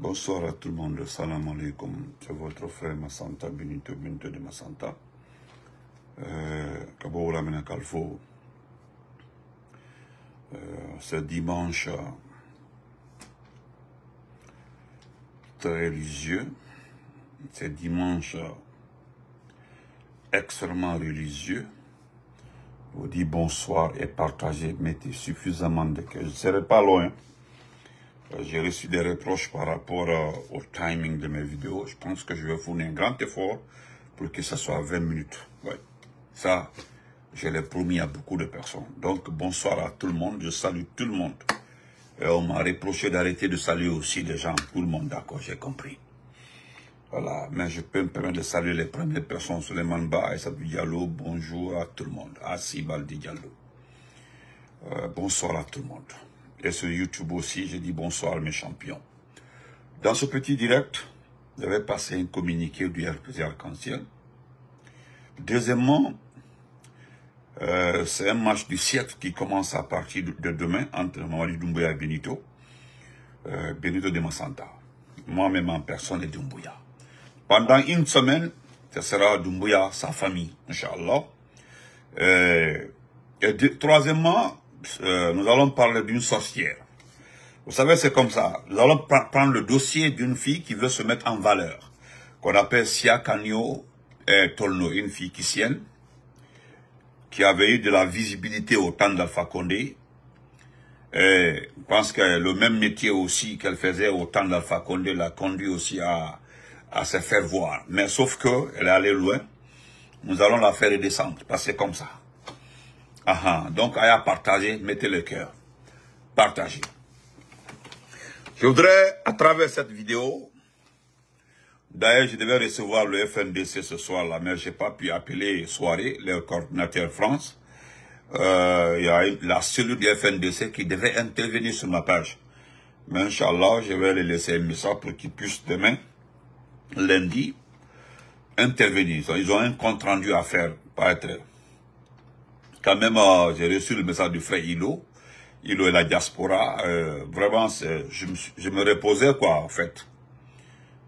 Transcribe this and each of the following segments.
Bonsoir à tout le monde, salam alaikum, c'est votre frère Massanta, Benito de Massanta. Kaboula Mena Kalfo, ce dimanche très religieux, ce dimanche extrêmement religieux. Je vous dis bonsoir et partagez, mettez suffisamment de cœur. Je ne serai pas loin. J'ai reçu des reproches par rapport au timing de mes vidéos. Je pense que je vais fournir un grand effort pour que ça soit 20 minutes. Ouais. Ça, je l'ai promis à beaucoup de personnes. Donc, bonsoir à tout le monde. Je salue tout le monde. Et on m'a reproché d'arrêter de saluer aussi des gens. Tout le monde, d'accord, j'ai compris. Voilà. Mais je peux me permettre de saluer les premières personnes. Suleiman Ba, Aïssatou Diallo. Bonjour à tout le monde. Assi Baldi Diallo. Bonsoir à tout le monde. Et sur YouTube aussi, je dis bonsoir mes champions. Dans ce petit direct, je vais passer un communiqué du RPG Arc-en-Ciel. Deuxièmement, c'est un match du siècle qui commence à partir de demain entre Mamadi Doumbouya et Benito. Benito de Massanta. Moi-même en personne et Doumbouya. Pendant une semaine, ce sera Doumbouya, sa famille, Inch'Allah. Troisièmement, nous allons parler d'une sorcière. Vous savez, c'est comme ça. Nous allons prendre le dossier d'une fille qui veut se mettre en valeur, qu'on appelle Sia Kanyo Tolno, une fille kissienne, qui avait eu de la visibilité au temps d'Alpha Condé. Je pense que le même métier aussi qu'elle faisait au temps d'Alpha Condé l'a conduit aussi à se faire voir. Mais sauf qu'elle est allée loin. Nous allons la faire redescendre, parce que c'est comme ça. Donc, à partager, mettez le cœur. Partagez. Je voudrais, à travers cette vidéo, d'ailleurs, je devais recevoir le FNDC ce soir-là, mais je n'ai pas pu appeler soirée, le coordinateur France. Il y a la cellule du FNDC qui devait intervenir sur ma page. Mais Inch'Allah, je vais les laisser un message pour qu'ils puissent demain, lundi, intervenir. Ils ont un compte rendu à faire, pas être... Quand même, j'ai reçu le message du frère Hilo et la diaspora. Vraiment, je me reposais, quoi, en fait.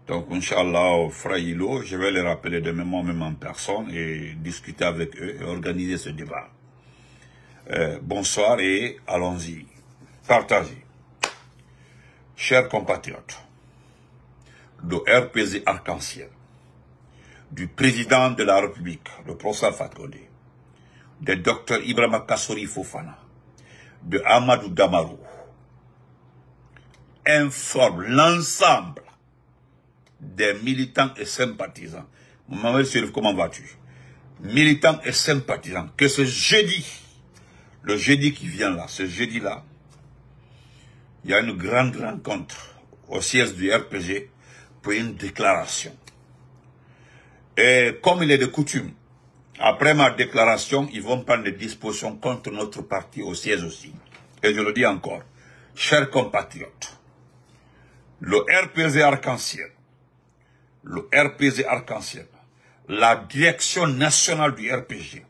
Donc, Inch'Allah, frère Hilo, je vais les rappeler demain moi-même en personne et discuter avec eux et organiser ce débat. Bonsoir et allons-y. Partagez. Chers compatriotes, de RPZ Arc-en-Ciel, du président de la République, le professeur Fakonde, de Dr Ibrahima Kassori Fofana, de Amadou Damarou, informe l'ensemble des militants et sympathisants. Maman Chérif, comment vas-tu? Militants et sympathisants, que ce jeudi, le jeudi qui vient là, ce jeudi-là, il y a une grande rencontre au siège du RPG pour une déclaration. Et comme il est de coutume, après ma déclaration, ils vont prendre des dispositions contre notre parti au siège aussi. Et je le dis encore, chers compatriotes, le RPG Arc-en-Ciel, la direction nationale du RPG,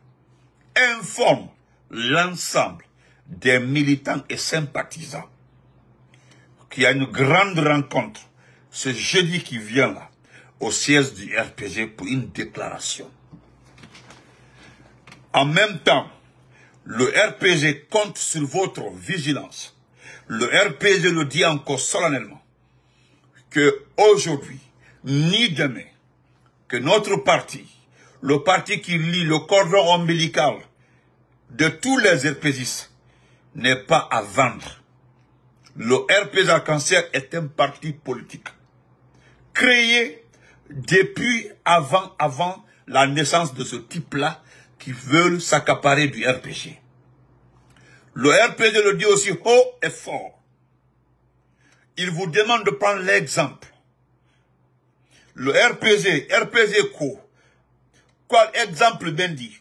informe l'ensemble des militants et sympathisants qu'il y a une grande rencontre ce jeudi qui vient là, au siège du RPG pour une déclaration. En même temps, le RPG compte sur votre vigilance. Le RPG le dit encore solennellement que aujourd'hui, ni demain, que notre parti, le parti qui lie le cordon ombilical de tous les RPGistes, n'est pas à vendre. Le RPG Arc-en-Ciel est un parti politique créé depuis avant la naissance de ce type-là, qui veulent s'accaparer du RPG. Le RPG le dit aussi haut et fort. Il vous demande de prendre l'exemple. Le RPG quoi? Quel exemple ben dit?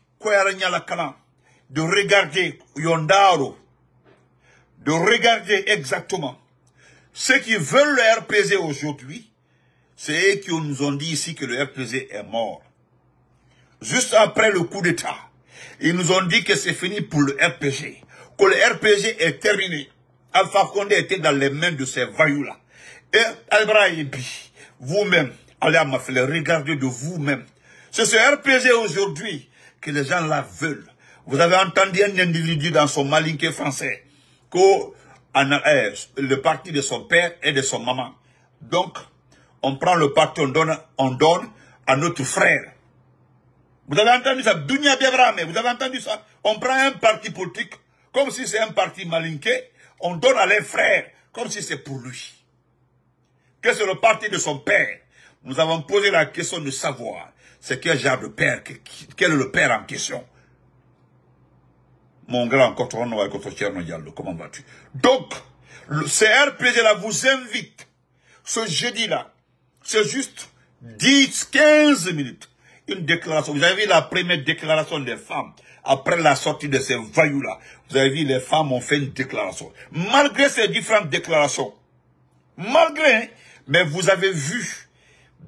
De regarder Yondaro. De regarder exactement. Ceux qui veulent le RPG aujourd'hui, c'est eux qui nous ont dit ici que le RPG est mort. Juste après le coup d'État, ils nous ont dit que c'est fini pour le RPG, que le RPG est terminé. Alpha Condé était dans les mains de ces vaillous-là. Et Al-Brahimi, vous-même, allez à Mafele, regardez de vous-même. C'est ce RPG aujourd'hui que les gens là veulent. Vous avez entendu un individu dans son malinqué français que le parti de son père et de son maman. Donc, on prend le parti, on donne à notre frère. Vous avez entendu ça? Dunia Biabrame, vous avez entendu ça? On prend un parti politique, comme si c'est un parti malinqué, on donne à les frères, comme si c'est pour lui. Que c'est le parti de son père. Nous avons posé la question de savoir, c'est quel genre de père, quel est le père en question. Mon grand comment vas-tu? Donc, ce RPG-là vous invite, ce jeudi-là, c'est juste 10-15 minutes. Une déclaration. Vous avez vu la première déclaration des femmes après la sortie de ces vaillous-là. Vous avez vu, les femmes ont fait une déclaration. Malgré ces différentes déclarations, malgré, mais vous avez vu,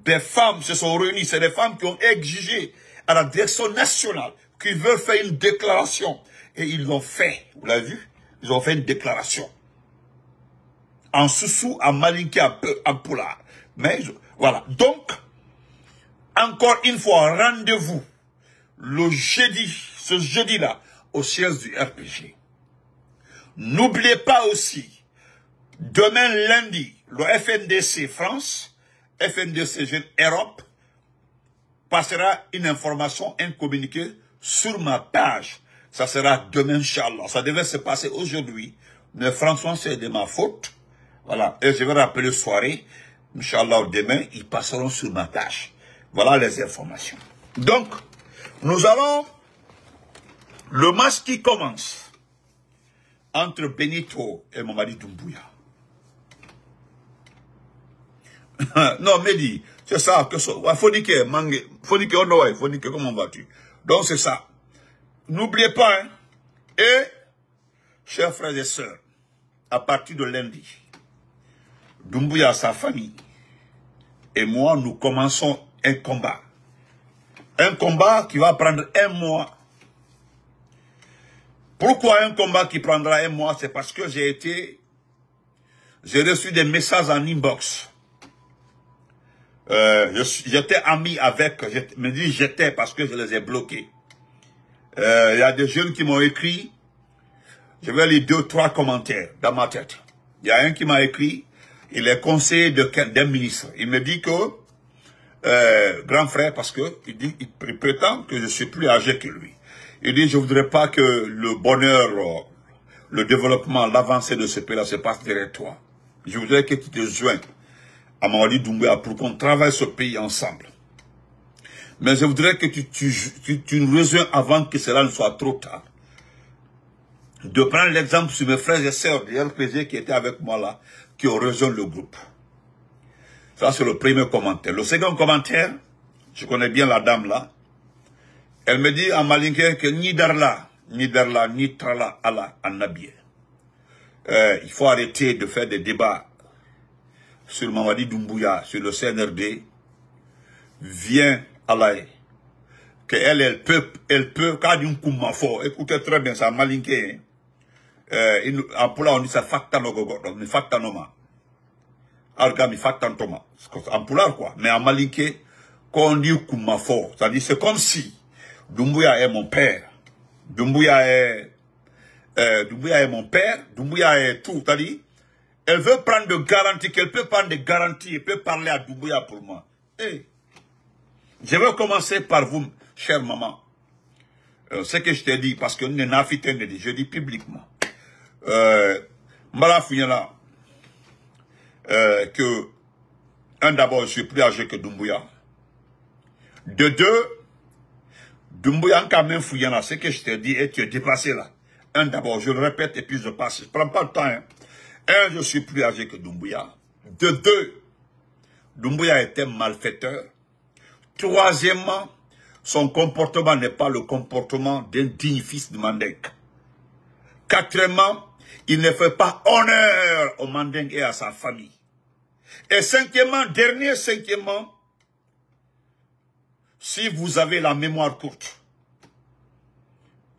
des femmes se sont réunies. C'est des femmes qui ont exigé à la direction nationale qu'ils veulent faire une déclaration. Et ils l'ont fait. Vous l'avez vu? Ils ont fait une déclaration. En Soussou, en Malinké, en Poulard. Mais, voilà. Donc, encore une fois, rendez-vous le jeudi, ce jeudi-là, au siège du RPG. N'oubliez pas aussi, demain lundi, le FNDC France, FNDC Jeune Europe, passera une information, un communiqué sur ma page. Ça sera demain, Inch'Allah. Ça devait se passer aujourd'hui. Mais François, c'est de ma faute. Voilà. Et je vais rappeler soirée. Inch'Allah, demain, ils passeront sur ma page. Voilà les informations. Donc, nous allons... Le match qui commence entre Benito et Mamadi Doumbouya. Non, Mehdi, c'est ça. Faut dire que, comment vas-tu? Donc, c'est ça. N'oubliez pas, hein, et, chers frères et sœurs, à partir de lundi, Doumbouya, sa famille, et moi, nous commençons un combat. Un combat qui va prendre 1 mois. Pourquoi un combat qui prendra 1 mois? C'est parce que j'ai reçu des messages en inbox. J'étais ami avec, je me dis j'étais parce que je les ai bloqués. Il y a des jeunes qui m'ont écrit, je vais lire 2-3 commentaires dans ma tête. Il y a un qui m'a écrit, il est conseiller d'un ministre. Il me dit que, grand frère, parce que il prétend que je suis plus âgé que lui. Il dit, je voudrais pas que le bonheur, le développement, l'avancée de ce pays-là se passe derrière toi. Je voudrais que tu te joignes à Mamadi Doumbouya pour qu'on travaille ce pays ensemble. Mais je voudrais que tu nous rejoignes avant que cela ne soit trop tard. De prendre l'exemple sur mes frères et sœurs du RPG qui étaient avec moi là, qui ont rejoint le groupe. Ça, c'est le premier commentaire. Le second commentaire, je connais bien la dame là. Elle me dit en malinké que ni Darla, ni Trala, Allah, Annabié. Il faut arrêter de faire des débats sur Mamadi Doumbouya, sur le CNRD. Viens, Allah. Elle peut, quand d'une koumafo, écoutez très bien, ça malinké. En poula, on dit ça fakta no gogo, mais fakta noma. Argami fakta ntoma. En poula, quoi. Mais en malinké, quand on dit koumafo, ça dit, c'est comme si Doumbouya est mon père. Doumbouya est mon père. Doumbouya est tout. C'est-à-dire, elle veut prendre de garanties, qu'elle peut prendre des garanties, elle peut parler à Doumbouya pour moi. Hey. Je vais commencer par vous, chère maman. Ce que je t'ai dit, parce que je dis publiquement. Malafouina, que, d'abord, je suis plus âgé que Doumbouya. De 2, Doumbouya quand même fouillana, ce que je t'ai dit, et tu es dépassé là. D'abord, je le répète et puis je passe. Je ne prends pas le temps. Hein. Je suis plus âgé que Doumbouya. De 2, Doumbouya était malfaiteur. Troisièmement, son comportement n'est pas le comportement d'un digne fils de Mandingue. Quatrièmement, il ne fait pas honneur au Mandingue et à sa famille. Et cinquièmement, si vous avez la mémoire courte,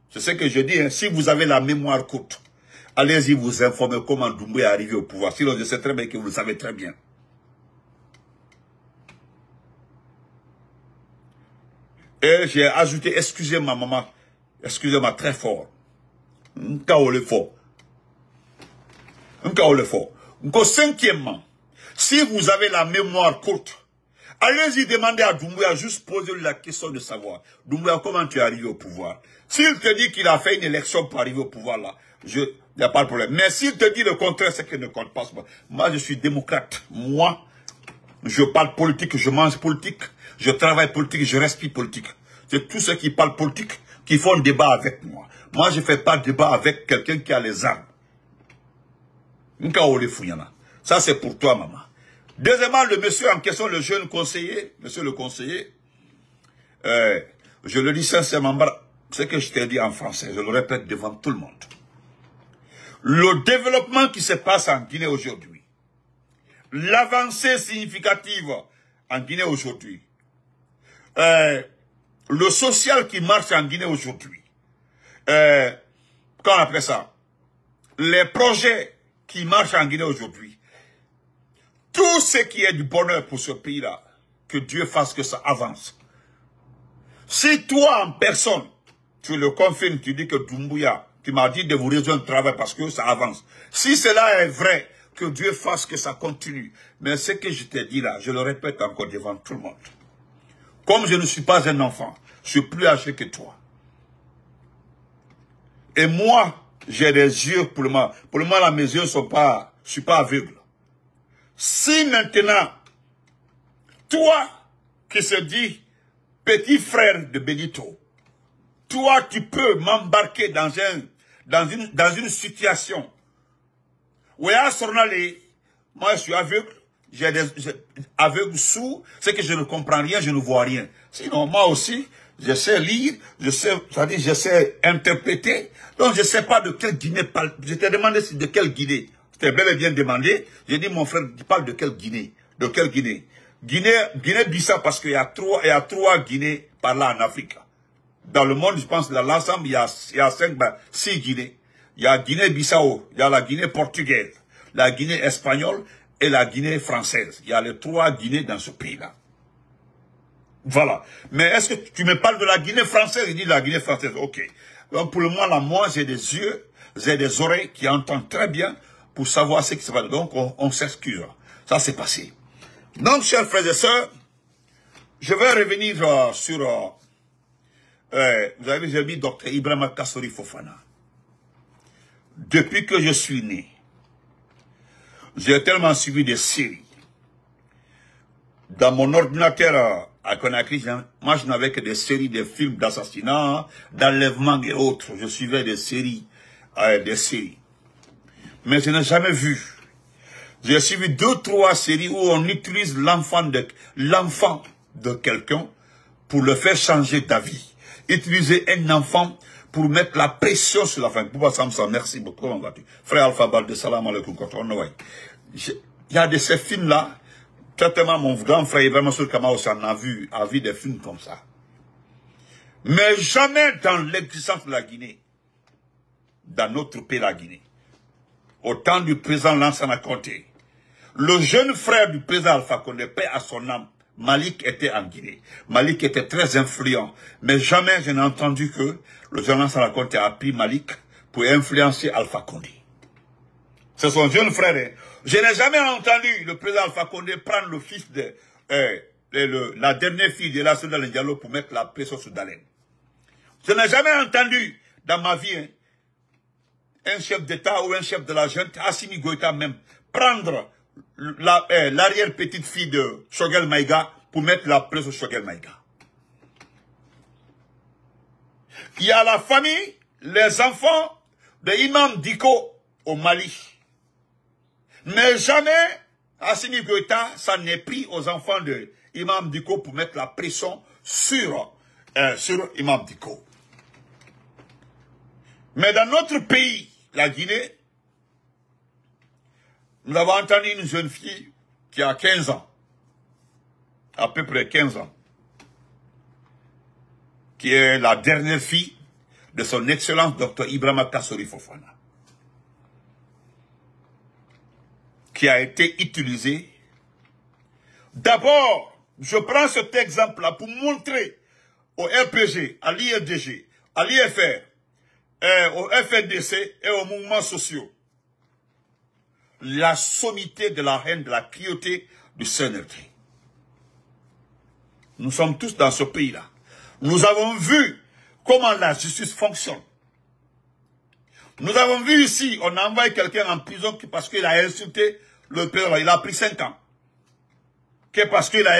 c'est ce que je dis, hein, si vous avez la mémoire courte, allez-y vous informer comment Doumbouya est arrivé au pouvoir. Sinon, je sais très bien que vous le savez très bien. Et j'ai ajouté, excusez-moi maman, excusez-moi très fort. Nkaole fort. Nkaole fort. Donc, cinquièmement, si vous avez la mémoire courte, allez-y demander à Doumbouya, juste poser la question de savoir, Doumbouya, comment tu es arrivé au pouvoir? S'il te dit qu'il a fait une élection pour arriver au pouvoir là, il n'y a pas de problème. Mais s'il te dit le contraire, c'est qu'il ne compte pas. Moi, je suis démocrate. Moi, je parle politique, je mange politique, je travaille politique, je respire politique. C'est tous ceux qui parlent politique qui font un débat avec moi. Moi, je ne fais pas de débat avec quelqu'un qui a les armes. Ça, c'est pour toi, maman. Deuxièmement, le monsieur en question, le jeune conseiller, monsieur le conseiller, je le dis sincèrement, ce que je t'ai dit en français, je le répète devant tout le monde. Le développement qui se passe en Guinée aujourd'hui, l'avancée significative en Guinée aujourd'hui, le social qui marche en Guinée aujourd'hui, comment on appelle ça, les projets qui marchent en Guinée aujourd'hui, tout ce qui est du bonheur pour ce pays-là, que Dieu fasse que ça avance. Si toi en personne, tu le confirmes, tu dis que Doumbouya, tu m'as dit de vous rejoindre le travail parce que ça avance. Si cela est vrai, que Dieu fasse que ça continue. Mais ce que je t'ai dit là, je le répète encore devant tout le monde. Comme je ne suis pas un enfant, je suis plus âgé que toi. Et moi, j'ai des yeux pour le moment. Pour le moment, là, mes yeux sont pas, je suis pas aveugle. Si maintenant, toi qui se dis petit frère de Benito, toi tu peux m'embarquer dans une situation où moi je suis aveugle, j'ai des aveugles sourds, c'est que je ne comprends rien, je ne vois rien. Sinon moi aussi, je sais lire, je sais interpréter, donc je ne sais pas de quelle Guinée parle. Je t'ai demandé de quelle Guinée. Je t'ai bel et bien demandé. J'ai dit, mon frère, tu parles de quelle Guinée? De quelle Guinée? Guinée-Bissau, parce qu'il y a trois Guinées par là en Afrique. Dans le monde, je pense, dans l'ensemble, il y a 6 Guinées. Il y a Guinée-Bissau, il y a la Guinée portugaise, la Guinée espagnole et la Guinée française. Il y a les 3 Guinées dans ce pays-là. Voilà. Mais est-ce que tu me parles de la Guinée française? Il dit la Guinée française. Ok. Donc pour le moment, là, moi, j'ai des yeux, j'ai des oreilles qui entendent très bien pour savoir ce qui se passe. Donc, on s'excuse. Ça s'est passé. Donc, chers frères et sœurs, je vais revenir sur... vous avez vu Dr Ibrahima Kassori Fofana. Depuis que je suis né, j'ai tellement suivi des séries. Dans mon ordinateur à Conakry, moi je n'avais que des séries, des films d'assassinat, d'enlèvement et autres. Je suivais des séries, Mais je n'ai jamais vu. J'ai suivi 2-3 séries où on utilise l'enfant de quelqu'un pour le faire changer d'avis. Utiliser un enfant pour mettre la pression sur la femme. Merci beaucoup. Comment vas-tu? Frère Alpha Balde, salam alaikum. Il y a de ces films-là. Certainement, mon grand frère Ibrahima Kama aussi en a vu des films comme ça. Mais jamais dans l'existence de la Guinée, dans notre pays, la Guinée, au temps du président Lansana Conté, le jeune frère du président Alpha Condé, paix à son âme, Malik était en Guinée. Malik était très influent. Mais jamais je n'ai entendu que le jeune Lansana Conté a pris Malik pour influencer Alpha Condé. C'est son jeune frère. Hein. Je n'ai jamais entendu le président Alpha Condé prendre le fils de la dernière fille de la Soudan Diallo pour mettre la pression sur Dalen. Je n'ai jamais entendu dans ma vie un chef d'État ou un chef de la junte, Assimi Goïta même, prendre l'arrière-petite-fille de Choguel Maïga pour mettre la pression sur Choguel Maïga. Il y a la famille, les enfants de Imam Diko au Mali. Mais jamais Assimi Goïta s'en est pris aux enfants de Imam Diko pour mettre la pression sur Imam Diko. Mais dans notre pays, la Guinée, nous avons entendu une jeune fille qui a 15 ans, à peu près 15 ans, qui est la dernière fille de son excellence Dr Ibrahima Kassori Fofana, qui a été utilisée. D'abord, je prends cet exemple-là pour montrer au RPG, à l'IFDG, à l'IFR, au FNDC et aux mouvements sociaux. La sommité de la haine, de la cruauté du CNRD. Nous sommes tous dans ce pays-là. Nous avons vu comment la justice fonctionne. Nous avons vu ici, on a envoyé quelqu'un en prison parce qu'il a insulté le président. Il a pris 5 ans. Que parce qu'il a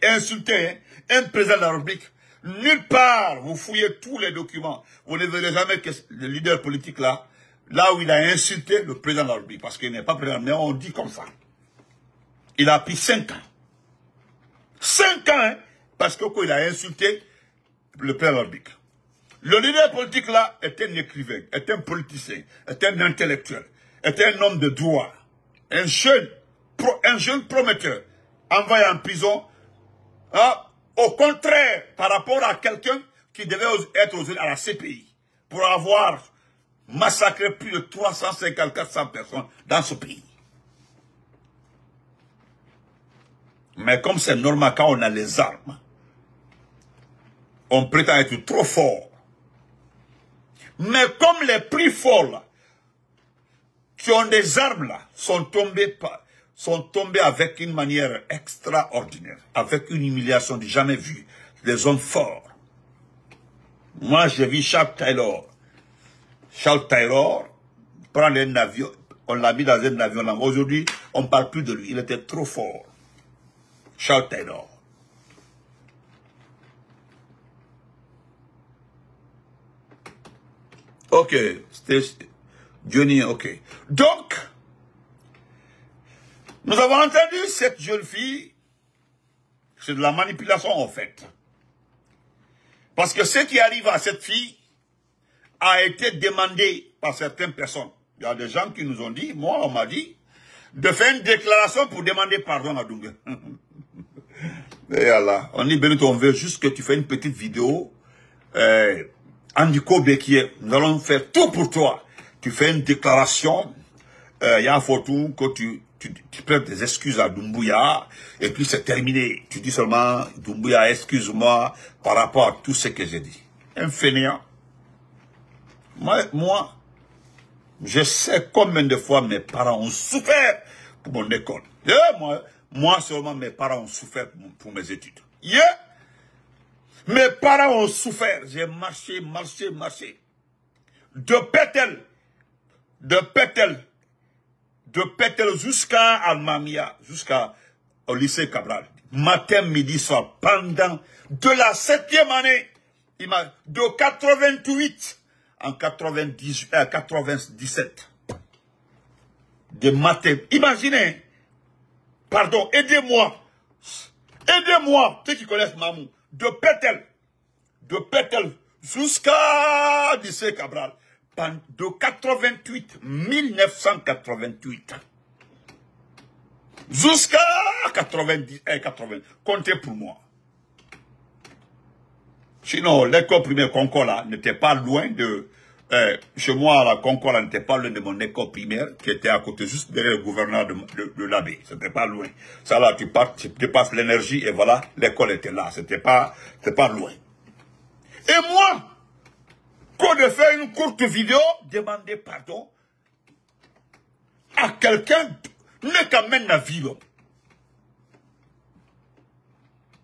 insulté un président de la République. Nulle part, vous fouillez tous les documents. Vous ne verrez jamais que le leader politique là où il a insulté le président de la République. Parce qu'il n'est pas président, mais on dit comme ça. Il a pris 5 ans. 5 ans, hein, parce qu'il a insulté le président de la République. Le leader politique là est un écrivain, est un politicien, est un intellectuel, est un homme de droit, un jeune prometteur, envoyé en prison, hein, au contraire, par rapport à quelqu'un qui devait être à la CPI, pour avoir massacré plus de 350-400 personnes dans ce pays. Mais comme c'est normal quand on a les armes, on prétend être trop fort. Mais comme les plus forts là, qui ont des armes là, sont tombés avec une manière extraordinaire, avec une humiliation du jamais vue, des hommes forts. Moi, j'ai vu Charles Taylor. Charles Taylor prendre un avion, on l'a mis dans un avion là. Aujourd'hui, on ne parle plus de lui, il était trop fort. Charles Taylor. Ok, c'était Johnny, ok. Donc, nous avons entendu cette jeune fille, c'est de la manipulation en fait. Parce que ce qui arrive à cette fille a été demandé par certaines personnes. Il y a des gens qui nous ont dit, moi on m'a dit, de faire une déclaration pour demander pardon à Doumbouya. Et Allah, on dit Benito, on veut juste que tu fasses une petite vidéo, Andiko Bekier, nous allons faire tout pour toi. Tu fais une déclaration, il y a un photo que tu prêtes des excuses à Doumbouya, et puis c'est terminé. Tu dis seulement, Doumbouya, excuse-moi par rapport à tout ce que j'ai dit. Un fainéant. Moi, je sais combien de fois mes parents ont souffert pour mon école. Moi seulement mes parents ont souffert pour mes études. Mes parents ont souffert. J'ai marché. De Pétel jusqu'à Almamia, jusqu'au lycée Cabral. Matin, midi, soir, pendant de la 7e année, de 88 en 97. De matin. Imaginez. Pardon, aidez-moi. Aidez-moi. Ceux qui connaissent Mamou. De Pétel jusqu'à lycée Cabral. De 1988. Jusqu'à 90. Comptez pour moi. Sinon, l'école primaire Concord là n'était pas loin de... chez moi, la Concord là n'était pas loin de mon école primaire qui était à côté, juste derrière le gouverneur de l'abbé. C'était pas loin. Ça là, tu passes l'énergie et voilà, l'école était là. C'était pas loin. Et moi, quand de faire une courte vidéo, demander pardon à quelqu'un, n'est qu'à même la vie.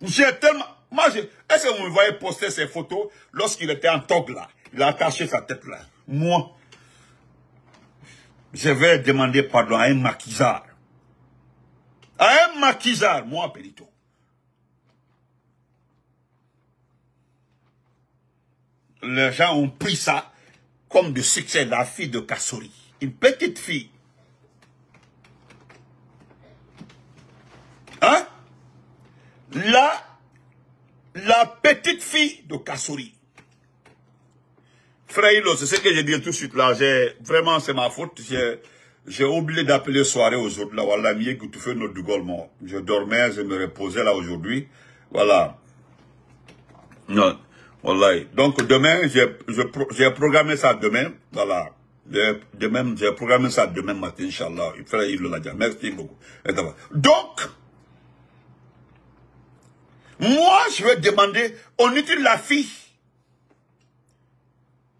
J'ai tellement... Moi, est-ce que vous me voyez poster ces photos lorsqu'il était en togue là? Il a attaché sa tête là. Moi, je vais demander pardon à un maquisard. À un maquisard, moi, Benito. Les gens ont pris ça comme de succès, la fille de Kassori. Une petite fille. Hein? La petite fille de Kassori. Frère Hilo, c'est ce que j'ai dit tout de suite là. Vraiment, c'est ma faute. J'ai oublié d'appeler soirée aujourd'hui. Là, voilà, mieux que tu fais notre dugollement. Je dormais, je me reposais là aujourd'hui. Voilà. Non. Voilà. Donc demain, j'ai programmé ça demain. Voilà. Demain, j'ai programmé ça demain matin, Inch'Allah. Frère Hilo l'a dit. Merci beaucoup. Donc, Moi, je vais demander, on utilise la fille.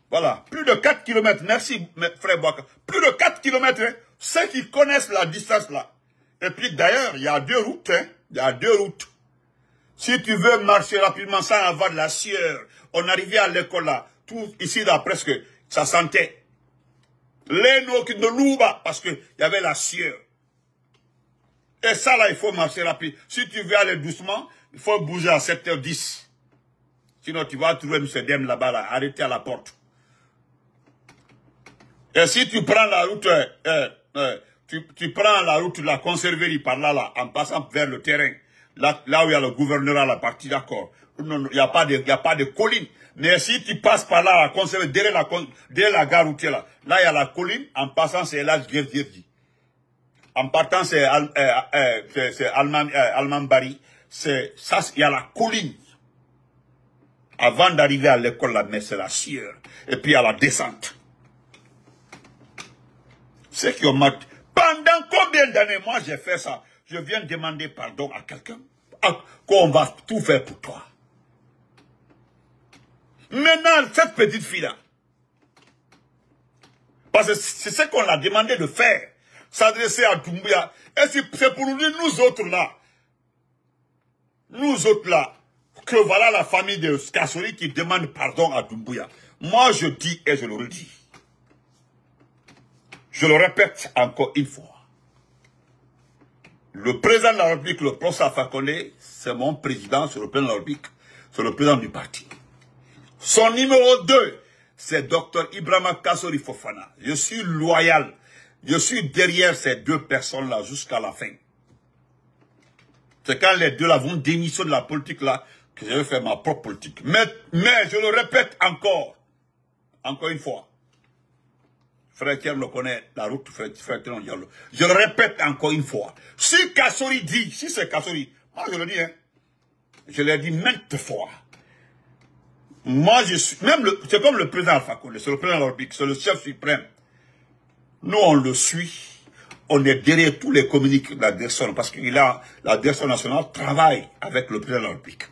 Voilà, plus de 4 km. Merci, frère Boaka. Plus de 4 km, hein, ceux qui connaissent la distance là. Et puis d'ailleurs, il y a 2 routes. Hein, il y a 2 routes. Si tu veux marcher rapidement sans avoir de la sueur, on arrivait à l'école là, tout ici là presque, ça sentait. Les noms qui ne louent pas, parce qu'il y avait la sueur. Et ça là, il faut marcher rapide. Si tu veux aller doucement, il faut bouger à 7h10. Sinon, tu vas trouver M. Dem là-bas, là, arrêté à la porte. Et si tu prends la route, tu prends la route de la conserverie par là, là, en passant vers le terrain, là où il y a le gouvernorat, la partie d'accord. Il n'y a pas de colline. Mais si tu passes par là, la conserverie, derrière la gare routière, là, il y a la colline, en passant, c'est l'âge Guerdier. En partant, c'est Alman-Bari. C'est ça, il y a la colline. Avant d'arriver à l'école, là, mais c'est la sueur. Et puis, il y a la descente. Ceux qui ont mat... Pendant combien d'années, moi, j'ai fait ça? Je viens demander pardon à quelqu'un. Qu'on va tout faire pour toi. Maintenant, cette petite fille-là, parce que c'est ce qu'on l'a demandé de faire, s'adresser à Doumbouya. Et c'est pour nous dire, nous autres là, que voilà la famille de Kassori qui demande pardon à Doumbouya. Moi, je dis et je le redis. Je le répète encore une fois. Le président de la République, le professeur Alpha Condé, c'est mon président sur le président de la République, c'est le président du parti. Son numéro 2, c'est Dr Ibrahima Kassori Fofana. Je suis loyal. Je suis derrière ces 2 personnes-là jusqu'à la fin. C'est quand les 2 là vont démissionner de la politique là que je vais faire ma propre politique. Mais je le répète encore une fois. Frère Thierry le connaît, la route frère Thierry Diallo. Je le répète encore une fois. Si Kassori dit, si c'est Kassori, moi je le dis, hein. Je l'ai dit maintes fois. Moi je suis, même c'est comme le président Alpha Condé, c'est le président de la République, c'est le chef suprême. Nous on le suit, on est derrière tous les communiqués de la direction, parce que la direction nationale travaille avec le président de la République.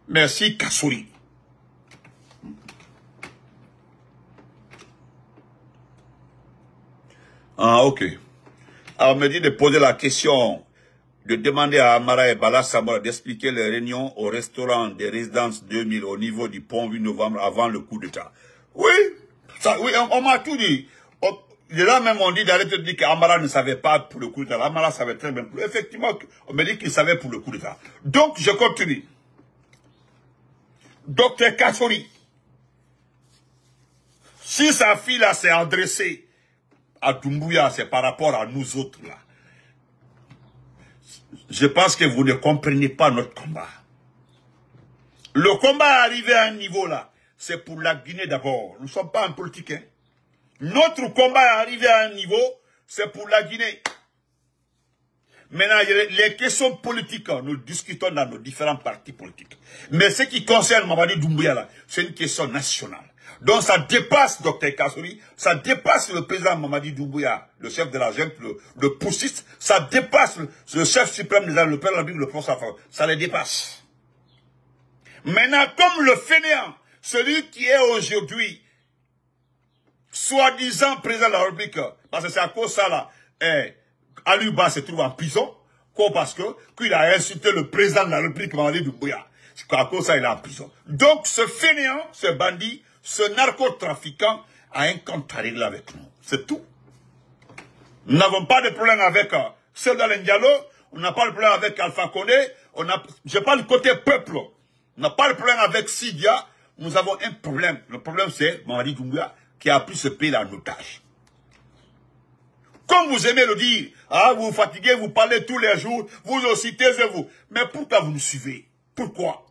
Merci Kassori. Ah, ok. Alors, on me dit de poser la question, de demander à Amara et Bala Samora d'expliquer les réunions au restaurant des résidences 2000 au niveau du pont 8 novembre avant le coup d'État. Oui, oui, on m'a tout dit. Là même on dit d'arrêter de dire qu'Amara ne savait pas pour le coup d'État. Amara savait très bien. Effectivement, on me dit qu'il savait pour le coup d'État. Donc, je continue. Docteur Kassori, si sa fille là s'est adressée à Doumbouya, c'est par rapport à nous autres là. Je pense que vous ne comprenez pas notre combat. Le combat est arrivé à un niveau là, c'est pour la Guinée d'abord. Nous ne sommes pas en politique. Hein. Notre combat est arrivé à un niveau, c'est pour la Guinée. Maintenant, les questions politiques, nous discutons dans nos différents partis politiques. Mais ce qui concerne Mamadi Doumbouya là, c'est une question nationale. Donc ça dépasse Dr Kassori, ça dépasse le président Mamadi Doumbouya, le chef de la junte, le poussiste, ça dépasse le chef suprême des armes, le père de la Bible, le professeur, ça les dépasse. Maintenant, comme le fainéant, celui qui est aujourd'hui, soi-disant président de la République, parce que c'est à cause de ça là, Aluba se trouve en prison, parce qu'il a insulté le président de la République, Mamadi Doumbouya. C'est à cause de ça il est en prison. Donc ce fainéant, ce bandit, ce narcotrafiquant a un compte à régler avec nous. C'est tout. Nous n'avons pas de problème avec Seydou Diallo, on n'a pas de problème avec Alpha Condé, je parle du côté peuple. On n'a pas de problème avec Sidia, nous avons un problème. Le problème c'est Mamadi Doumbouya qui a pris ce pays en otage. Comme vous aimez le dire, ah, vous vous fatiguez, vous parlez tous les jours, vous aussi taisez-vous. Mais pourquoi vous nous suivez? Pourquoi?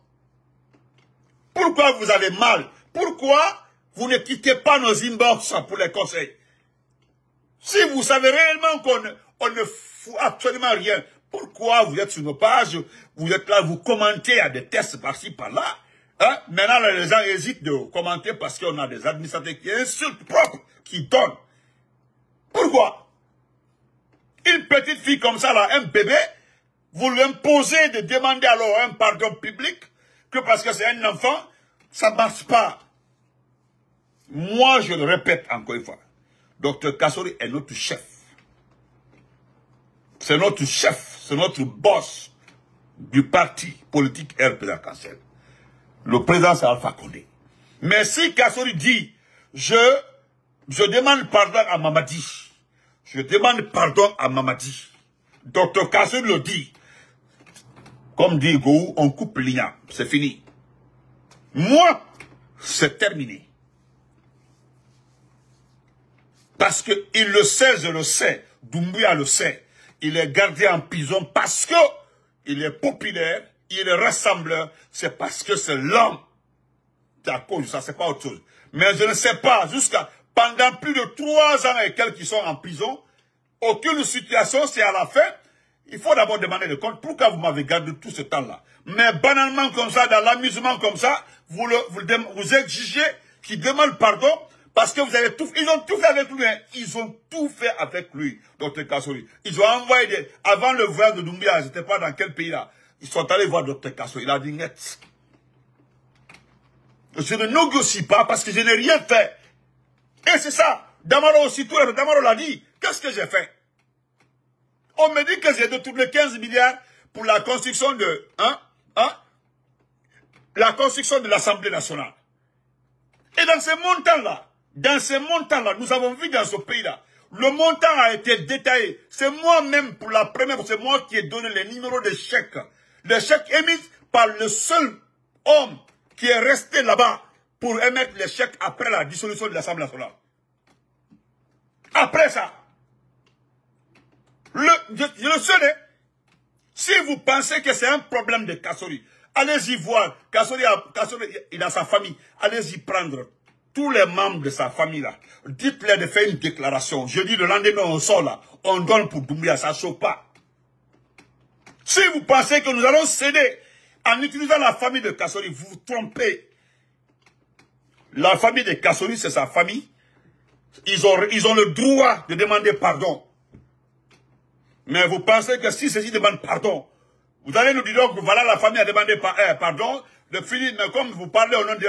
Pourquoi vous avez mal? Pourquoi vous ne quittez pas nos inbox pour les conseils? Si vous savez réellement qu'on ne fout absolument rien, pourquoi vous êtes sur nos pages, vous êtes là, vous commentez à des tests par-ci, par-là, hein? Maintenant, les gens hésitent de commenter parce qu'on a des administrateurs qui insultent propres, qui donnent. Pourquoi? Une petite fille comme ça, là, un bébé, vous lui imposez de demander alors un pardon public, que parce que c'est un enfant, ça ne marche pas. Moi, je le répète encore une fois, Dr Kassori est notre chef. C'est notre chef, c'est notre boss du parti politique RPA Cancel. Le président, c'est Alpha Condé. Mais si Kassori dit, je demande pardon à Mamadi, je demande pardon à Mamadi, Dr Kassori le dit, comme dit Gou, on coupe l'IA, c'est fini. Moi, c'est terminé. Parce qu'il le sait, je le sais, Doumbouya le sait. Il est gardé en prison parce que il est populaire, il est rassembleur, c'est parce que c'est l'homme. C'est à cause de ça, c'est pas autre chose. Mais je ne sais pas, pendant plus de 3 ans et quelques qui sont en prison, aucune situation, c'est à la fin, il faut d'abord demander le compte. Pourquoi vous m'avez gardé tout ce temps-là? Mais banalement comme ça, dans l'amusement comme ça, vous exigez qu'il demande pardon parce que ils ont tout fait avec lui. Hein. Ils ont tout fait avec lui, Dr Kassori. Ils ont envoyé avant le voyage de Doumbouya, je n'étais pas dans quel pays là. Ils sont allés voir Dr Kassori. Il a dit net. Je ne négocie pas parce que je n'ai rien fait. Et c'est ça. Damaro aussi, Damaro l'a dit. Qu'est-ce que j'ai fait? On me dit que j'ai détourné 15 milliards pour la construction de, la construction de l'Assemblée nationale. Et dans ces montants-là, nous avons vu dans ce pays-là, le montant a été détaillé. C'est moi-même, pour la première fois, c'est moi qui ai donné les numéros de chèques. Les chèques émis par le seul homme qui est resté là-bas pour émettre les chèques après la dissolution de l'Assemblée nationale. Après ça, je le sais, si vous pensez que c'est un problème de Kassori, allez-y voir, Kassori, il a sa famille, allez-y prendre tous les membres de sa famille là, dites-leur de faire une déclaration, je dis le lendemain on sort là, on donne pour Doumbouya, ça ne chauffe pas. Si vous pensez que nous allons céder en utilisant la famille de Kassori, vous vous trompez. La famille de Kassori, c'est sa famille, ils ont le droit de demander pardon. Mais vous pensez que si ceux-ci demandent pardon, vous allez nous dire que voilà la famille a demandé pardon, le Philippe, mais comme vous parlez au nom de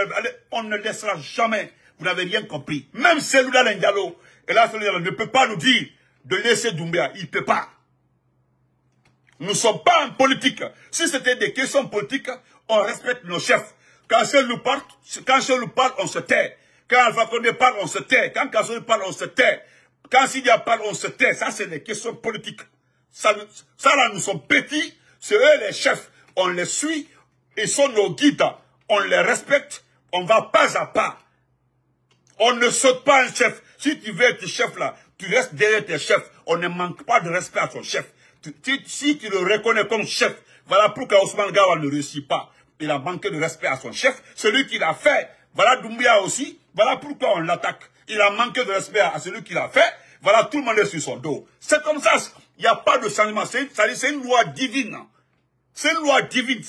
on ne laissera jamais, vous n'avez rien compris. Même Selouda Lengalo, et là Selouda ne peut pas nous dire de laisser Doumbouya, il ne peut pas. Nous ne sommes pas en politique. Si c'était des questions politiques, on respecte nos chefs. Quand Selou parle, on se tait. Quand Alpha Condé parle, on se tait. Quand Kassori parle, on se tait. Quand Sidia parle, on se tait. Ça, c'est des questions politiques. Ça là, nous sommes petits. C'est eux les chefs. On les suit. Ils sont nos guides. On les respecte. On va pas à pas. On ne saute pas un chef. Si tu veux être chef là, tu restes derrière tes chefs. On ne manque pas de respect à son chef. Si tu le reconnais comme chef, voilà pourquoi Ousmane Gawal ne réussit pas. Il a manqué de respect à son chef. Celui qui l'a fait, voilà Doumbouya aussi. Voilà pourquoi on l'attaque. Il a manqué de respect à celui qui l'a fait. Voilà, tout le monde est sur son dos. C'est comme ça. Il n'y a pas de changement. C'est une loi divine. C'est une loi divine.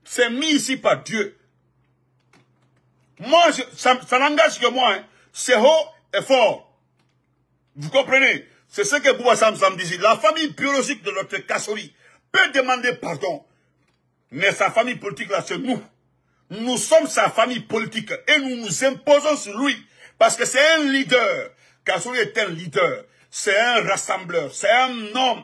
C'est mis ici par Dieu. Moi, ça n'engage que moi. Hein. C'est haut et fort. Vous comprenez? C'est ce que Bouba Sam disait. La famille biologique de notre Kassori peut demander pardon. Mais sa famille politique, là, c'est nous. Nous sommes sa famille politique. Et nous nous imposons sur lui. Parce que c'est un leader. Kassori est un leader. C'est un rassembleur. C'est un homme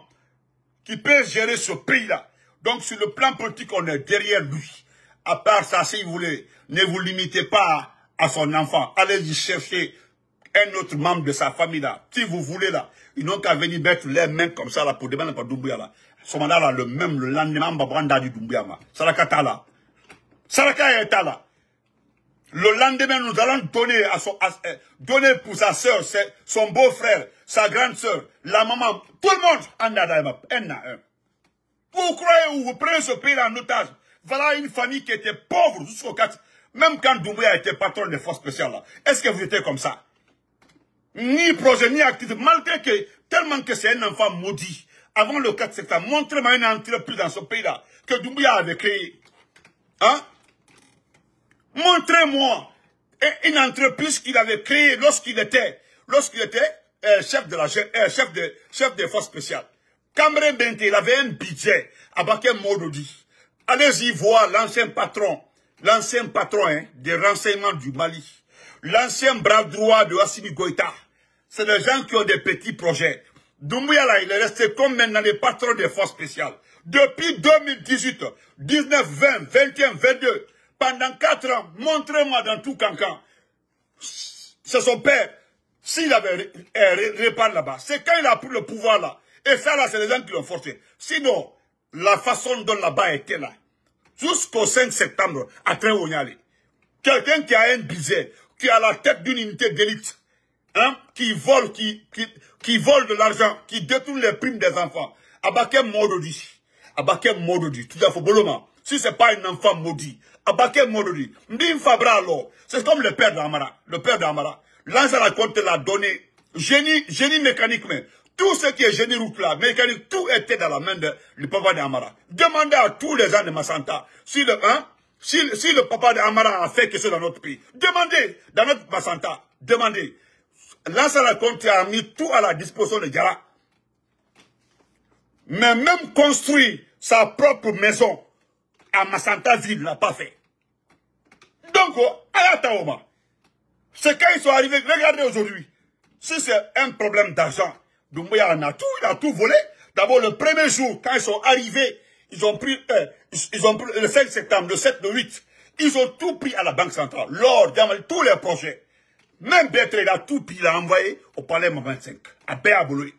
qui peut gérer ce pays-là. Donc, sur le plan politique, on est derrière lui. À part ça, si vous voulez, ne vous limitez pas à son enfant. Allez-y chercher un autre membre de sa famille là. Si vous voulez là, ils n'ont qu'à venir mettre les mains comme ça là pour demander par Doumbouya là. Ce moment là, le lendemain, Mbabranda du Doumbouya là. Saraka là. Saraka est là. Le lendemain, nous allons donner pour sa soeur, son beau-frère, sa grande soeur, la maman, tout le monde, vous croyez ou vous prenez ce pays en otage? Voilà une famille qui était pauvre jusqu'au 4. Même quand Doumbouya était patron des forces spéciales là. Est-ce que vous étiez comme ça? Ni projet, ni activité. Malgré que, tellement que c'est un enfant maudit. Avant le 4 septembre, montrez-moi une entreprise dans ce pays-là que Doumbouya avait créée. Hein? Montrez-moi une entreprise qu'il avait créée lorsqu'il était chef des forces spéciales. Cambré Bente, il avait un budget à Bakem Mododi. Allez-y voir l'ancien patron des renseignements du Mali. L'ancien bras droit de Assimi Goïta. C'est des gens qui ont des petits projets. Doumbouya là, il est resté comme maintenant le patron des forces spéciales. Depuis 2018, 19, 20, 21, 22, pendant 4 ans, montrez-moi dans tout Cancan. C'est son père. S'il avait réparé là-bas, c'est quand il a pris le pouvoir là. Et ça là, c'est les gens qui l'ont forcé. Sinon, la façon dont là-bas était là, jusqu'au 5 septembre, à Tréougnali, quelqu'un qui a un budget, qui a la tête d'une unité d'élite, hein, qui vole de l'argent, qui détourne les primes des enfants, Abakem Mododi, tout à fait, Boloma. Si c'est pas un enfant maudit, Abakem Mododi, Ndim Fabra alors, c'est comme le père d'Amara, Lanza la compte l'a donné, génie mécanique, mais tout ce qui est génie route là, mécanique, tout était dans la main du papa d'Amara. Demandez à tous les gens de Massanta, si le papa d'Amara a fait quelque chose dans notre pays, demandez, dans notre Massanta, demandez. Lanza la compte a mis tout à la disposition de Diara. Mais même construire sa propre maison à Massanta ville, n'a pas fait. Donc, Ayataoma, c'est quand ils sont arrivés, regardez aujourd'hui, si c'est un problème d'argent, Doumbouya en a tout, il a tout volé. D'abord, le premier jour, quand ils sont arrivés, ils ont pris le 5 septembre, le 7, le 8, ils ont tout pris à la Banque centrale. L'or, tous les projets. Même Bertrand, il a tout pris, il a envoyé au palais 25, à Béaboulé.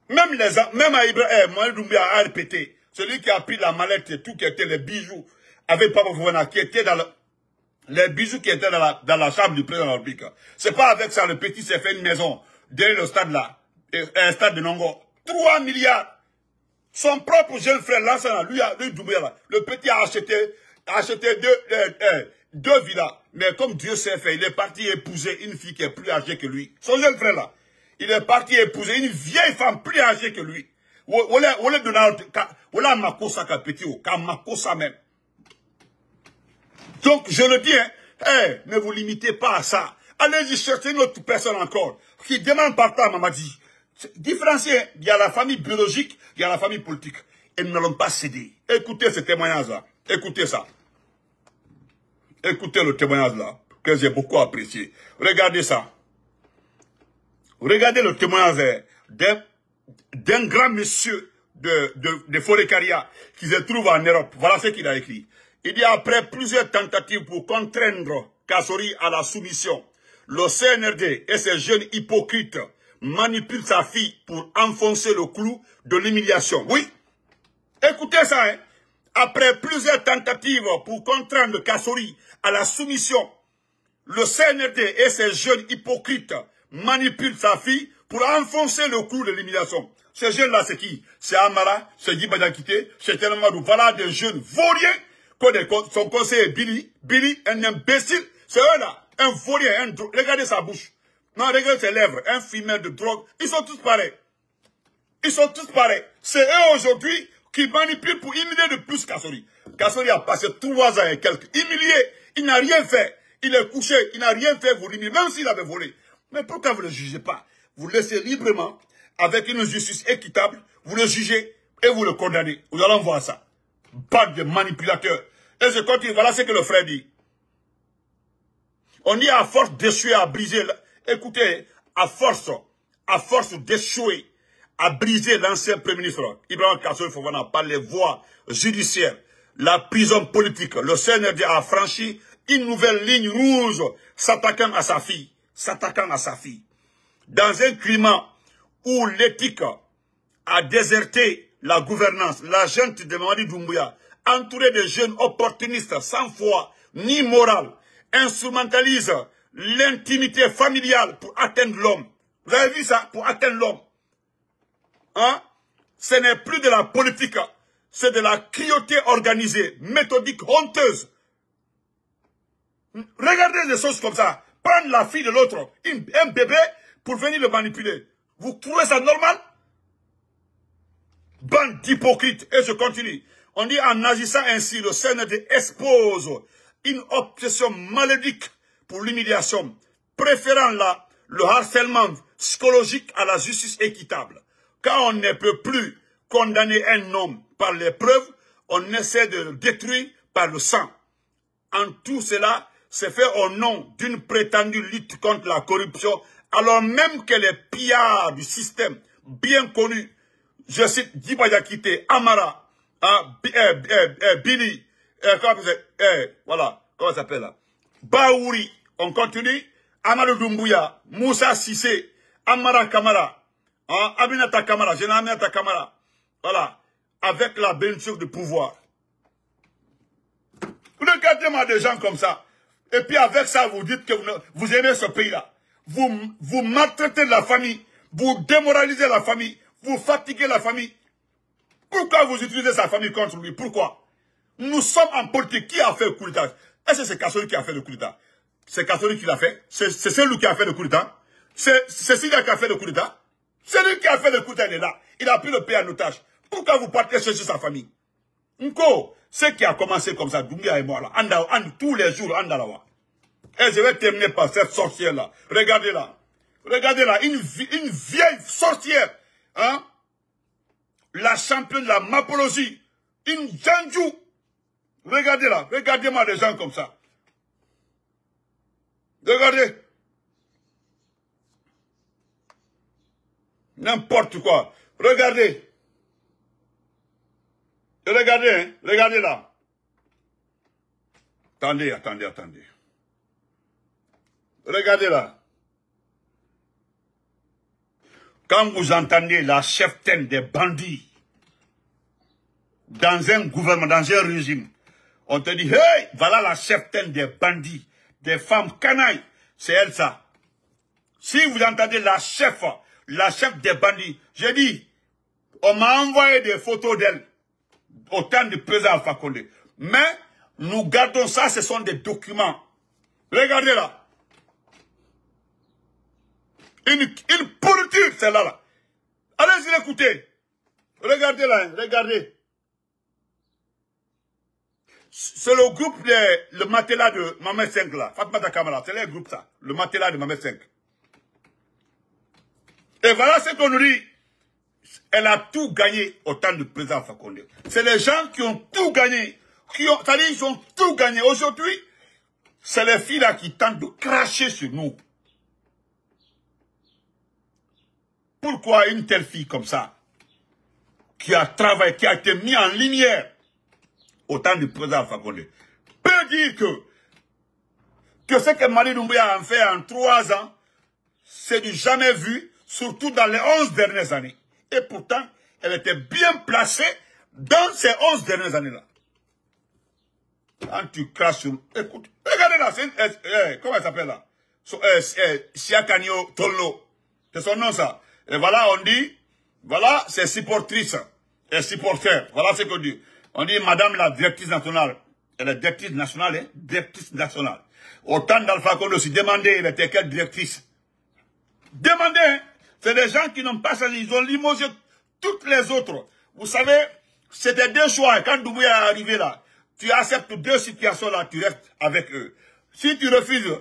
Même à Ibrahim, Mohamed Doumbouya a répété, celui qui a pris la mallette et tout, qui était les bijoux, avec Papa Fouana, qui était dans les bijoux qui étaient dans la chambre du président de la République. C'est pas avec ça, le petit s'est fait une maison, derrière le stade là, un stade de Nongo. 3 milliards. Son propre jeune frère, Lansana, lui Doumbouya là, le petit a acheté deux villas. Mais comme Dieu s'est fait, il est parti épouser une fille qui est plus âgée que lui. Son jeune frère là, il est parti épouser une vieille femme plus âgée que lui. Voilà Makosa ka petit ou, ka Makosa même. Donc, je le dis, hein, ne vous limitez pas à ça. Allez-y chercher une autre personne encore qui demande pardon à Mamadi. Différencier, il y a la famille biologique, il y a la famille politique. Et nous n'allons pas céder. Écoutez ce témoignage-là. Écoutez ça. Écoutez le témoignage-là, que j'ai beaucoup apprécié. Regardez ça. Regardez le témoignage d'un grand monsieur de Forêt-Caria qui se trouve en Europe. Voilà ce qu'il a écrit. Il dit après plusieurs tentatives pour contraindre Kassori à la soumission, le CNRD et ses jeunes hypocrites manipulent sa fille pour enfoncer le clou de l'humiliation. Oui, écoutez ça, hein. Après plusieurs tentatives pour contraindre Kassori à la soumission, le CNRD et ses jeunes hypocrites manipulent sa fille pour enfoncer le clou de l'humiliation. Ces jeunes-là, c'est qui? C'est Amara, c'est Guy Badiakité, c'est Telemadou. Voilà des jeunes vauriens. Son conseiller Billy, un imbécile, c'est eux là, un vaurien, regardez sa bouche. Non, regardez ses lèvres, un fumeur de drogue, ils sont tous pareils. Ils sont tous pareils. C'est eux aujourd'hui qui manipulent pour humilier de plus Kassori. Kassori a passé 3 ans et quelques. Humilié, il n'a rien fait. Il est couché, il n'a rien fait, vous l'humiliez, même s'il avait volé. Mais pourquoi vous ne le jugez pas? Vous le laissez librement, avec une justice équitable, vous le jugez et vous le condamnez. Nous allons voir ça. Bande de manipulateurs. Et je continue, voilà ce que le frère dit. On dit à force d'échouer à briser, écoutez, à force d'échouer à briser l'ancien Premier ministre Ibrahim Kassori Fofana par les voies judiciaires, la prison politique, le CNRD a franchi une nouvelle ligne rouge s'attaquant à sa fille. Dans un climat où l'éthique a déserté la gouvernance, la junte de Mamadi Doumbouya, entourée de jeunes opportunistes sans foi ni morale, instrumentalise l'intimité familiale pour atteindre l'homme. Vous avez vu ça? Pour atteindre l'homme. Hein? Ce n'est plus de la politique, c'est de la cruauté organisée, méthodique, honteuse. Regardez des choses comme ça. Prendre la fille de l'autre, un bébé, pour venir le manipuler. Vous trouvez ça normal? Bande d'hypocrites. Et je continue. On dit en agissant ainsi, le CNRD expose une obsession malédique pour l'humiliation, préférant le harcèlement psychologique à la justice équitable. Quand on ne peut plus condamner un homme par les preuves, on essaie de le détruire par le sang. En tout cela, c'est fait au nom d'une prétendue lutte contre la corruption, alors même que les pillards du système, bien connus, je cite Djiba Diakité, Amara, Billy, voilà, comment ça s'appelle là? Baouri, on continue, Amadou Doumbouya, Moussa Sissé, Amara Kamara, Aminata Kamara, Général Aminata Kamara, voilà, avec la bénédiction du pouvoir. Regardez-moi des gens comme ça. Et puis avec ça, vous dites que vous aimez ce pays-là. Vous maltraitez la famille. Vous démoralisez la famille. Vous fatiguez la famille. Pourquoi vous utilisez sa famille contre lui? Pourquoi? Nous sommes en politique. Qui a fait le coup d'État? Est-ce que c'est Kassori qui a fait le coup d'État? C'est Kassori qui l'a fait? C'est celui qui a fait le coup d'État? C'est Syria qui a fait le coup d'État? C'est lui qui a fait le coup d'État, il est là. Il a pris le pays en otage. Pourquoi vous partez chercher sa famille? Nko, ce qui a commencé comme ça, Doumbia et moi là, tous les jours, Andalawa. Et je vais terminer par cette sorcière-là. Regardez-la. Regardez-là, une vieille sorcière. Hein? La championne de la mapologie. Une Janju. Regardez-la. Regardez-moi des gens comme ça. Regardez. N'importe quoi. Regardez. Regardez, hein. Regardez là. Attendez. Regardez là. Quand vous entendez la cheftaine des bandits dans un gouvernement, dans un régime, on te dit, hey, voilà la cheftaine des bandits, des femmes canailles. C'est elle ça. Si vous entendez la chef des bandits, j'ai dit, on m'a envoyé des photos d'elle au temps du président Alpha Condé. Mais nous gardons ça, ce sont des documents. Regardez là. Une pourriture, celle-là. Là. Allez-y l'écouter. Regardez là, regardez. C'est le groupe, le matelas de Mamet 5 là. Fatmata Kamara, c'est le groupe ça. Le matelas de Mamet 5. Et voilà ce qu'on nous dit. Elle a tout gagné au temps du président Fakonde. C'est les gens qui ont tout gagné. C'est-à-dire ils ont tout gagné. Aujourd'hui, c'est les filles là qui tentent de cracher sur nous. Pourquoi une telle fille comme ça, qui a travaillé, qui a été mise en lumière au temps du président Fakonde, peut dire que ce que Mali Doumbouya a fait en 3 ans, c'est du jamais vu, surtout dans les 11 dernières années. Et pourtant, elle était bien placée dans ces 11 dernières années-là. Quand tu craches sur... Écoute, regardez là, comment elle s'appelle là? Siakanio Tollo. C'est son nom ça. Et voilà, on dit, voilà, c'est supportrice et supporter. Voilà ce qu'on dit. On dit, madame la directrice nationale. Elle est directrice nationale, hein? Directrice nationale. Au temps d'Alpha Condé aussi, demandez, elle était quelle directrice? Demandez, hein? C'est des gens qui n'ont pas changé, ils ont limogé toutes les autres. Vous savez, c'était 2 choix. Quand Doumbouya est arrivé là, tu acceptes 2 situations là, tu restes avec eux. Si tu refuses,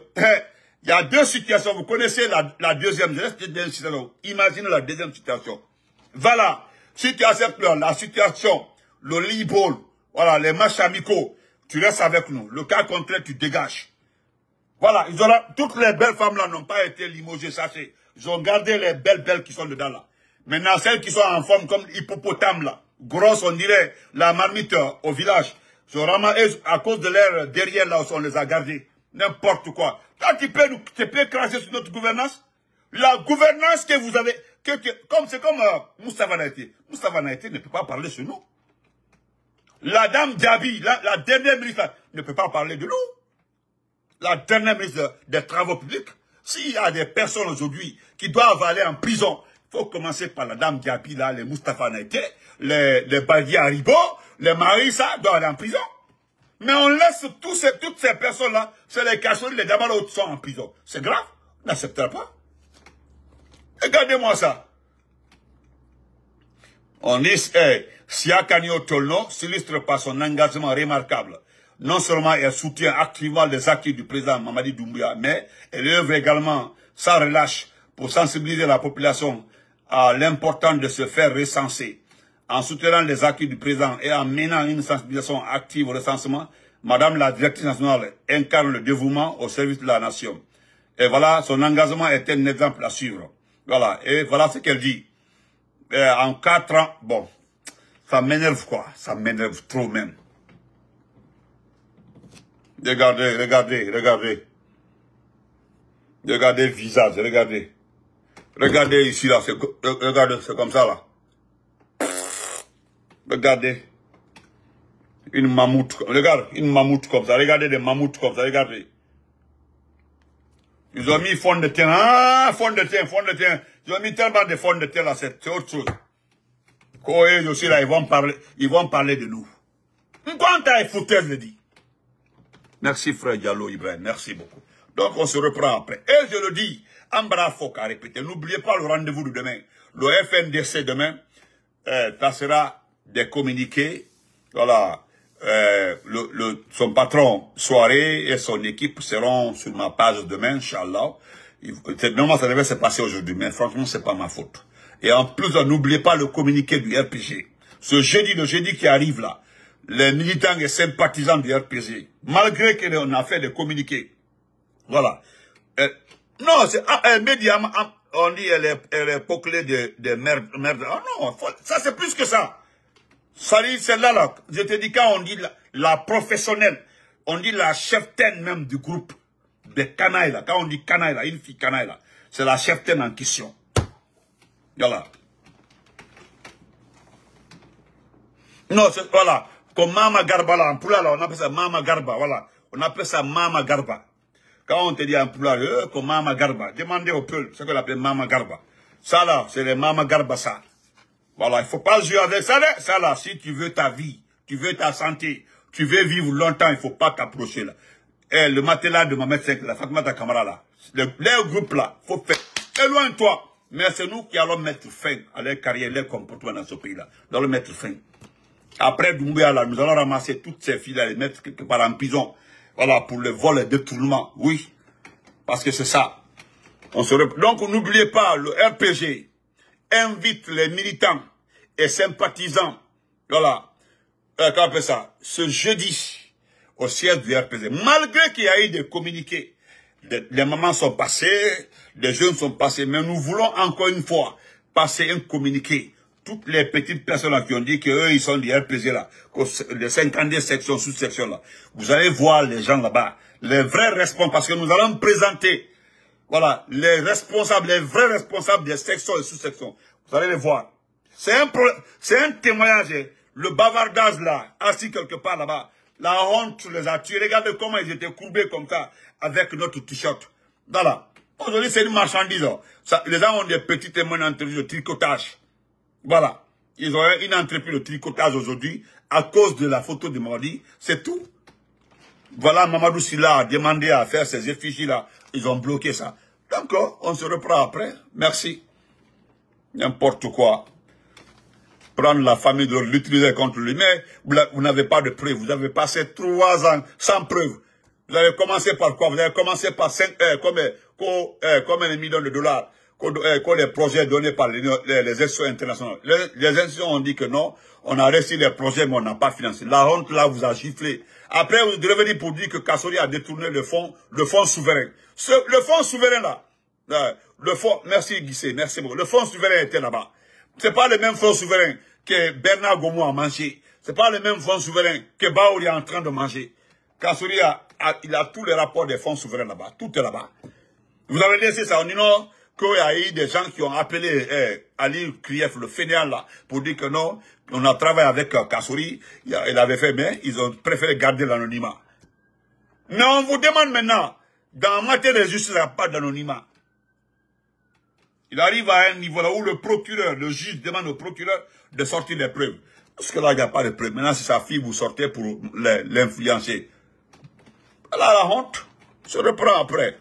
il y a 2 situations. Vous connaissez la deuxième. Je reste dans une situation. Imaginez la deuxième situation. Voilà. Si tu acceptes la situation, le lead-ball, voilà, les matchs amicaux, tu restes avec nous. Le cas contraire, tu dégages. Voilà. Toutes les belles femmes là n'ont pas été limogées, sachez. Ils ont gardé les belles qui sont dedans là. Maintenant, celles qui sont en forme comme hippopotame là, grosses, on dirait la marmite au village, à cause de l'air derrière là où on les a gardées. N'importe quoi. Toi, tu peux cracher sur notre gouvernance. La gouvernance que vous avez, c'est comme Moustapha Naïté. Moustapha Naïté ne peut pas parler sur nous. La dame Diaby, la dernière ministre, ne peut pas parler de nous. La dernière ministre des Travaux publics. S'il y a des personnes aujourd'hui qui doivent aller en prison, il faut commencer par la dame Diaby, là, les Moustapha Naïté, les Badi Haribo, les Marissa doivent aller en prison. Mais on laisse toutes ces personnes-là, c'est les Kassori, les Dabalo qui sont en prison. C'est grave, on n'acceptera pas. Regardez-moi ça. On dit, Siakanio Tolno s'illustre par son engagement remarquable. Non seulement elle soutient activement les acquis du président Mamadi Doumbouya, mais elle œuvre également sans relâche pour sensibiliser la population à l'importance de se faire recenser, en soutenant les acquis du président et en menant une sensibilisation active au recensement, Madame la directrice nationale incarne le dévouement au service de la nation. Et voilà, son engagement est un exemple à suivre. Voilà, et voilà ce qu'elle dit. En 4 ans, bon, ça m'énerve quoi, ça m'énerve trop même. Regardez, regardez, regardez. Regardez le visage, regardez. Regardez ici là, regardez, c'est comme ça là. Regardez. Une mammouth, regarde, une mammouth comme ça, regardez des mammouths comme ça, regardez. Ils ont mis fond de teint, ah, fond de teint, fond de teint. Ils ont mis tellement de fond de teint là, c'est autre chose. Quand eux aussi là, ils vont parler de nous. Quand t'as foutaise le dit. Merci frère Diallo Ibrahim, merci beaucoup. Donc on se reprend après. Et je le dis, Ambra Fok a répété, n'oubliez pas le rendez-vous de demain. Le FNDC demain passera des communiqués. Voilà, son patron soirée et son équipe seront sur ma page demain, Inch'Allah. Normalement ça devait se passer aujourd'hui, mais franchement c'est pas ma faute. Et en plus, n'oubliez pas le communiqué du RPG. Ce jeudi, le jeudi qui arrive là, les militants et sympathisants du RPG, malgré qu'on a fait des communiqués, voilà. Non, c'est média, on dit elle est peuplée de merde. Ah non, ça c'est plus que ça. Ça dit, celle-là, là, je te dis, quand on dit la professionnelle, on dit la cheftaine même du groupe de canaille là. Quand on dit canaille là, une fille canaille là, c'est la cheftaine en question. Voilà. Non, voilà. Comme Mama Garba là, en poula là, on appelle ça Mama Garba, voilà. On appelle ça Mama Garba. Quand on te dit en poula, comme Mama Garba, demandez au peuple ce qu'on appelle Mama Garba. Ça là, c'est les Mama Garba ça. Voilà, il faut pas jouer avec ça là. Ça là, si tu veux ta vie, tu veux ta santé, tu veux vivre longtemps, il faut pas t'approcher là. Et le matelas de Mohamed V, la Fatmata Kamara là, les groupes là, faut faire. Éloigne-toi. Mais c'est nous qui allons mettre fin à leur carrière, leur comportement dans ce pays là. Nous allons mettre fin. Après Doumbouya là, nous allons ramasser toutes ces filles là, les mettre quelque part en prison. Voilà, pour le vol et le détournement. Oui. Parce que c'est ça. Donc n'oubliez pas, le RPG invite les militants et sympathisants, voilà, comment on appelle ça, ce jeudi, au siège du RPG. Malgré qu'il y a eu des communiqués, les mamans sont passées, les jeunes sont passés, mais nous voulons encore une fois passer un communiqué. Toutes les petites personnes qui ont dit qu'eux, ils sont du RPG là, les 52 sections, sous-sections là. Vous allez voir les gens là-bas, les vrais responsables, parce que nous allons présenter, voilà, les responsables, les vrais responsables des sections et sous-sections. Vous allez les voir. C'est un témoignage. Le bavardage là, assis quelque part là-bas, la honte les a tués. Regardez comment ils étaient courbés comme ça, avec notre t-shirt. Voilà. Aujourd'hui, c'est une marchandise. Ça, les gens ont des petites et moyennes entreprises de tricotage. Voilà. Ils ont une entreprise de tricotage aujourd'hui, à cause de la photo de Mamadi. C'est tout. Voilà, Mamadou Silla a demandé à faire ces effigies là. Ils ont bloqué ça. D'accord, on se reprend après. Merci. N'importe quoi. Prendre la famille de l'utiliser contre lui. Mais vous n'avez pas de preuves. Vous avez passé 3 ans sans preuves. Vous avez commencé par quoi? Vous avez commencé par combien de millions de dollars que les projets donnés par les institutions internationales. Les institutions ont dit que non, on a reçu les projets mais on n'a pas financé. La honte là vous a giflé. Après vous devez venir pour dire que Kassori a détourné le fonds souverain. Le fonds souverain là, merci Guissé, merci beaucoup. Le fonds souverain était là-bas. C'est pas le même fonds souverain que Bernard Gomou a mangé. C'est pas le même fonds souverain que Baouri est en train de manger. Kassori il a tous les rapports des fonds souverains là-bas. Tout est là-bas. Vous avez laissé ça. On dit non, qu'il y a eu des gens qui ont appelé Ali Krief, le fainéant là, pour dire que non, on a travaillé avec Kassori. Il avait fait, mais ils ont préféré garder l'anonymat. Mais on vous demande maintenant, dans matière de justice, il n'y a pas d'anonymat. Il arrive à un niveau là où le procureur, le juge demande au procureur de sortir des preuves. Parce que là, il n'y a pas de preuves. Maintenant, c'est sa fille, vous sortez pour l'influencer. Là, la honte se reprend après.